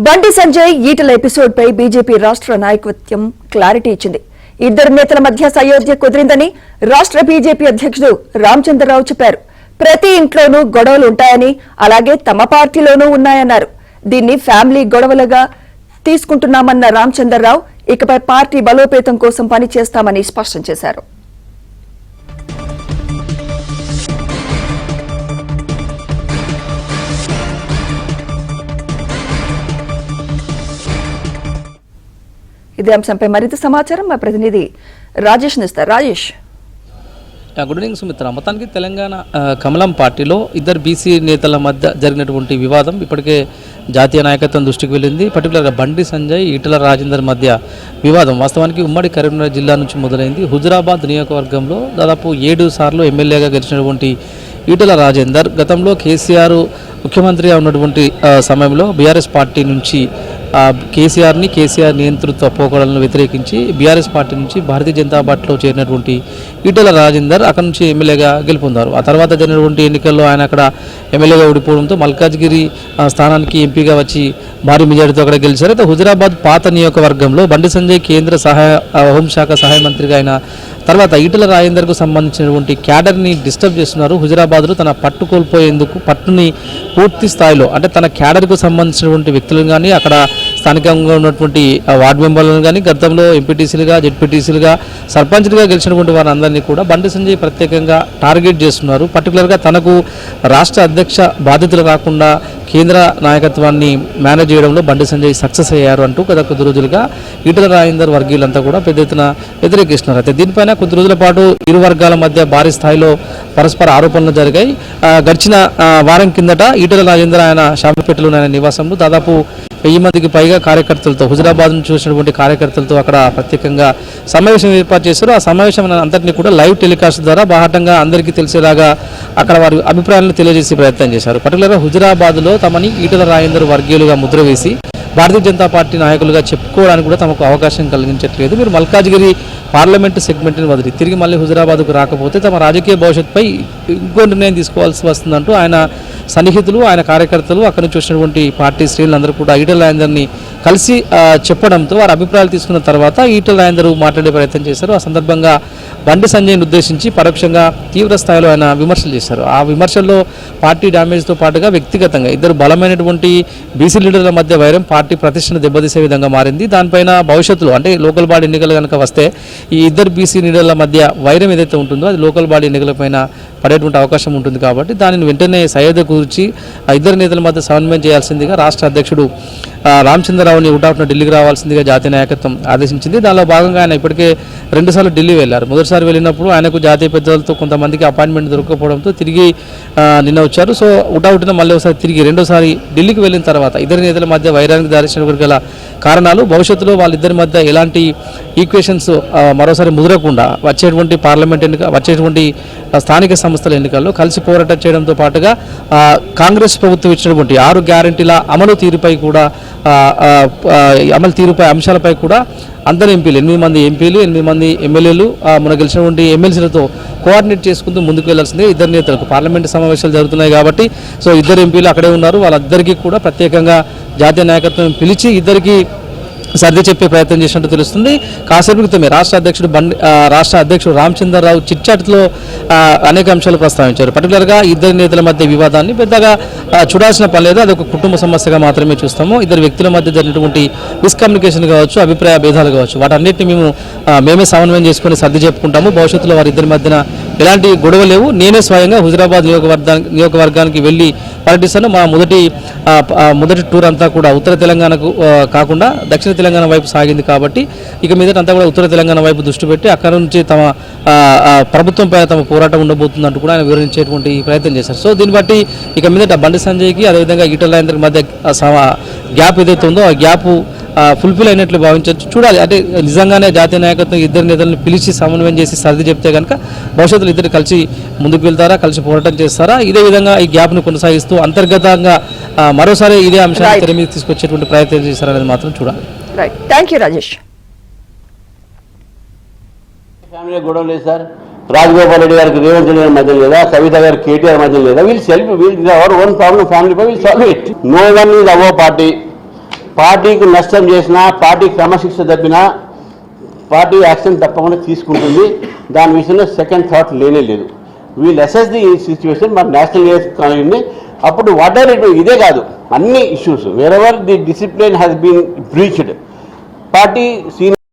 Bandi Sanjay Etela episode పై BJP రాష్ట్ర నాయకత్వం clarity ఇచ్చింది. ఇద్దరు నేతల మధ్య సయోధ్య కుదిరిందని రాష్ట్ర బీజేపీ అధ్యక్షుడు రామచంద్రరావు చెప్పారు. ప్రతి ఇంట్లోనూ గొడవలు ఉంటాయని, అలాగే తమ పార్టీలోనూ ఉన్నాయన్నారు. దీన్ని ఫ్యామిలీ గొడవలుగా తీసుకుంటున్నామన్న రామచంద్రరావు ఇకపై పార్టీ బలోపేతం కోసం పనిచేస్తామని స్పష్టం చేశారు. ఇదే అంశంపై మరింత సమాచారం మా ప్రతినిధి రాజేష్ ఇస్తారు. Rajesh, good evening Sumitra. మొత్తానికి తెలంగాణ కమలం పార్టీలో ఇద్దరు బీసీ నేతల మధ్య జరిగినటువంటి వివాదం ఇప్పటికే జాతీయ నాయకత్వం దృష్టికి వెళ్ళింది. పర్టికులర్గా బండి సంజయ్, ఈటల రాజేందర్ మధ్య వివాదం వాస్తవానికి ఉమ్మడి కరీంనగర్ జిల్లా నుంచి మొదలైంది. హుజురాబాద్ నియోజకవర్గంలో దాదాపు 7 సార్లు ఎమ్మెల్యేగా గెలిచినటువంటి ఈటల రాజేందర్ గతంలో కేసీఆర్ ముఖ్యమంత్రిగా ఉన్నటువంటి సమయంలో బీఆర్ఎస్ పార్టీ నుంచి కేసీఆర్ నియంతృత్వ పోకడలను వ్యతిరేకించి బీఆర్ఎస్ పార్టీ నుంచి భారతీయ జనతా పార్టీలో చేరినటువంటి ఈటల రాజేందర్ అక్కడి నుంచి ఎమ్మెల్యేగా గెలుపొందారు. ఆ తర్వాత జరిగినటువంటి ఎన్నికల్లో ఆయన అక్కడ ఎమ్మెల్యేగా ఓడిపోవడంతో మల్కాజ్గిరి స్థానానికి ఎంపీగా వచ్చి భారీ మెజారిటీతో అక్కడ గెలిచారు. అయితే హుజురాబాద్ పాత నియోజకవర్గంలో బండి సంజయ్ కేంద్ర హోంశాఖ సహాయ మంత్రిగా అయిన తర్వాత ఈటల రాజేందర్కు సంబంధించినటువంటి క్యాడర్ని డిస్టర్బ్ చేస్తున్నారు. హుజురాబాద్లో తన పట్టు కోల్పోయేందుకు పట్టుని పూర్తి స్థాయిలో అంటే తన క్యాడర్కు సంబంధించినటువంటి వ్యక్తులను కానీ అక్కడ స్థానికంగా ఉన్నటువంటి వార్డు మెంబర్లను కానీ గతంలో ఎంపీటీసీలుగా, జెడ్పీటీసీలుగా, సర్పంచ్లుగా గెలిచినటువంటి వారందరినీ కూడా బండి సంజయ్ ప్రత్యేకంగా టార్గెట్ చేస్తున్నారు. పర్టికులర్గా తనకు రాష్ట్ర అధ్యక్ష బాధ్యతలు రాకుండా కేంద్ర నాయకత్వాన్ని మేనేజ్ చేయడంలో బండి సంజయ్ సక్సెస్ అయ్యారు అంటూ గత కొద్ది రోజులుగా ఈటల రాజేందర్ వర్గీయులంతా కూడా పెద్ద ఎత్తున వ్యతిరేకిస్తున్నారు. అయితే దీనిపైన కొద్ది రోజుల పాటు ఇరు వర్గాల మధ్య భారీ స్థాయిలో పరస్పర ఆరోపణలు జరిగాయి. గడిచిన వారం కిందట ఈటల రాజేందర్ ఆయన షాంపేటలో ఆయన నివాసంలో దాదాపు 1000 మందికి పైగా కార్యకర్తలతో హుజురాబాద్ నుంచి వచ్చినటువంటి కార్యకర్తలతో అక్కడ ప్రత్యేకంగా సమావేశం ఏర్పాటు చేశారు. ఆ సమావేశం అంతటినీ కూడా లైవ్ టెలికాస్ట్ ద్వారా బాహాటంగా అందరికీ తెలిసేలాగా అక్కడ వారి అభిప్రాయాలను తెలియజేసే ప్రయత్నం చేశారు. పర్టికులర్గా హుజురాబాద్లో తమని ఈటల రాజేందర్ వర్గీయులుగా ముద్ర వేసి భారతీయ జనతా పార్టీ నాయకులుగా చెప్పుకోవడానికి కూడా తమకు అవకాశం కలిగించట్లేదు. మీరు మల్కాజ్గిరి పార్లమెంటు సెగ్మెంట్ని వదిలి తిరిగి మళ్ళీ హుజురాబాద్కు రాకపోతే తమ రాజకీయ భవిష్యత్తుపై ఇంకో నిర్ణయం తీసుకోవాల్సి వస్తుందంటూ ఆయన సన్నిహితులు, ఆయన కార్యకర్తలు, అక్కడి నుంచి వచ్చినటువంటి పార్టీ శ్రేణులందరూ కూడా ఈటల రాజేందర్ని కలిసి చెప్పడంతో వారి అభిప్రాయాలు తీసుకున్న తర్వాత ఈటల రాజేందర్ మాట్లాడే ప్రయత్నం చేశారు. ఆ సందర్భంగా బండి సంజయ్ని ఉద్దేశించి పరోక్షంగా తీవ్ర స్థాయిలో ఆయన విమర్శలు చేశారు. ఆ విమర్శల్లో పార్టీ డ్యామేజ్తో పాటుగా వ్యక్తిగతంగా ఇద్దరు బలమైనటువంటి బీసీ లీడర్ల మధ్య వైరం పార్టీ ప్రతిష్టను దెబ్బతీసే విధంగా మారింది. దానిపైన భవిష్యత్తులో అంటే లోకల్ బాడీ ఎన్నికలు కనుక వస్తే ఈ ఇద్దరు బీసీ లీడర్ల మధ్య వైరం ఏదైతే ఉంటుందో అది లోకల్ బాడీ ఎన్నికలపైన పడేటువంటి అవకాశం ఉంటుంది. కాబట్టి దానిని వెంటనే సయోధ్య కూర్చి ఆ ఇద్దరు నేతల మధ్య సమన్వయం చేయాల్సిందిగా రాష్ట్ర అధ్యక్షుడు రామచంద్రరావుని ఉటాఫ్న ఢిల్లీకి రావాల్సిందిగా జాతీయ నాయకత్వం ఆదేశించింది. దానిలో భాగంగా ఆయన ఇప్పటికే 2 సార్లు ఢిల్లీ వెళ్లారు. మొదటిసారి వెళ్ళినప్పుడు ఆయనకు జాతీయ పెద్దలతో కొంతమందికి అపాయింట్మెంట్ దొరకకపోవడంతో తిరిగి నిన్న వచ్చారు. సో ఉటావుటిన మళ్ళీ ఒకసారి తిరిగి రెండోసారి ఢిల్లీకి వెళ్ళిన తర్వాత ఇద్దరు నేతల మధ్య వైరానికి దారిచిన గల కారణాలు భవిష్యత్తులో వాళ్ళిద్దరి మధ్య ఎలాంటి ఈక్వేషన్స్ మరోసారి ముదరకుండా వచ్చేటువంటి పార్లమెంట్ ఎన్నిక, వచ్చేటువంటి స్థానిక సంస్థల ఎన్నికల్లో కలిసి పోరాటం చేయడంతో పాటుగా కాంగ్రెస్ ప్రభుత్వం ఇచ్చినటువంటి 6 గ్యారెంటీల అమలు తీరుపై కూడా అంశాలపై కూడా అందరు ఎంపీలు 8 మంది ఎంపీలు, 8 మంది ఎమ్మెల్యేలు మన గెలిచినటువంటి ఎమ్మెల్సీలతో కోఆర్డినేట్ చేసుకుంటూ ముందుకు వెళ్లాల్సిందే ఇద్దరు నేతలకు. పార్లమెంటు సమావేశాలు జరుగుతున్నాయి కాబట్టి సో ఇద్దరు ఎంపీలు అక్కడే ఉన్నారు. వాళ్ళందరికీ కూడా ప్రత్యేకంగా జాతీయ నాయకత్వం పిలిచి ఇద్దరికి సర్ది చెప్పే ప్రయత్నం చేసినట్టు తెలుస్తుంది. కాసేపు క్రితమే రాష్ట్ర అధ్యక్షుడు రామచంద్రరావు చిట్చాట్లో అనేక అంశాలు ప్రస్తావించారు. పర్టికులర్గా ఇద్దరు నేతల మధ్య వివాదాన్ని పెద్దగా చూడాల్సిన పని లేదు, అది ఒక కుటుంబ సమస్యగా మాత్రమే చూస్తాము. ఇద్దరు వ్యక్తుల మధ్య జరిగినటువంటి మిస్కమ్యూనికేషన్ కావచ్చు, అభిప్రాయ భేదాలు కావచ్చు, వాటన్నిటిని మేమే సమన్వయం చేసుకుని సర్ది చెప్పుకుంటాము. భవిష్యత్తులో వారిద్దరి మధ్యన ఎలాంటి గొడవ లేవు. నేనే స్వయంగా హుజురాబాద్ నియోజకవర్గానికి వెళ్ళి పర్యటిస్తాను. మా మొదటి టూర్ అంతా కూడా ఉత్తర తెలంగాణకు కాకుండా దక్షిణ తెలంగాణ వైపు సాగింది. కాబట్టి ఇక మీదట అంతా కూడా ఉత్తర తెలంగాణ వైపు దృష్టి పెట్టి అక్కడ నుంచి తమ ప్రభుత్వంపై తమ పోరాటం ఉండబోతుందంటూ కూడా ఆయన వివరించేటువంటి ప్రయత్నం చేశారు. సో దీన్ని బట్టి ఇక మీదట బండి సంజయ్కి అదేవిధంగా ఈటల రాజేందర్ మధ్య గ్యాప్ ఏదైతే ఉందో ఆ గ్యాప్ ఫుల్ఫిల్ అయినట్లు భావించవచ్చు. చూడాలి, అంటే నిజంగానే జాతీయ నాయకత్వం ఇద్దరు నేతలను పిలిచి సమన్వయం చేసి సర్ది చెప్తే కనుక భవిష్యత్తులో ఇద్దరు కలిసి ముందుకు వెళ్తారా, కలిసి పోరాటం చేస్తారా, ఇదే విధంగా ఈ గ్యాప్ను కొనసాగిస్తూ అంతర్గతంగా మరోసారి ఇదే అంశాన్ని తెర మీద తీసుకొచ్చేటువంటి ప్రయత్నం చేస్తారనేది మాత్రం చూడాలి. Thank you Rajesh. ఫ్యామిలీ గొడవ లేదు సార్. రాజగోపాల్ రెడ్డి గారికి రేవంత్ రెడ్డి గారి మధ్య లేదా, కవిత గారి కేటీఆర్ మధ్య లేదా, వీళ్ళు our own problem family will solve it. No one is our party. పార్టీకి నష్టం చేసినా, పార్టీ క్రమశిక్షణ తప్పినా పార్టీ యాక్షన్ తప్పకుండా తీసుకుంటుంది. దాని విషయంలో సెకండ్ థాట్ లేనే లేదు. We'll assess the situation. మన నేషనల్ లీడర్స్ కానీ అప్పుడు వాట్ ఆర్ ఇట్, ఇదే కాదు అన్ని issues wherever the discipline has been breached, party senior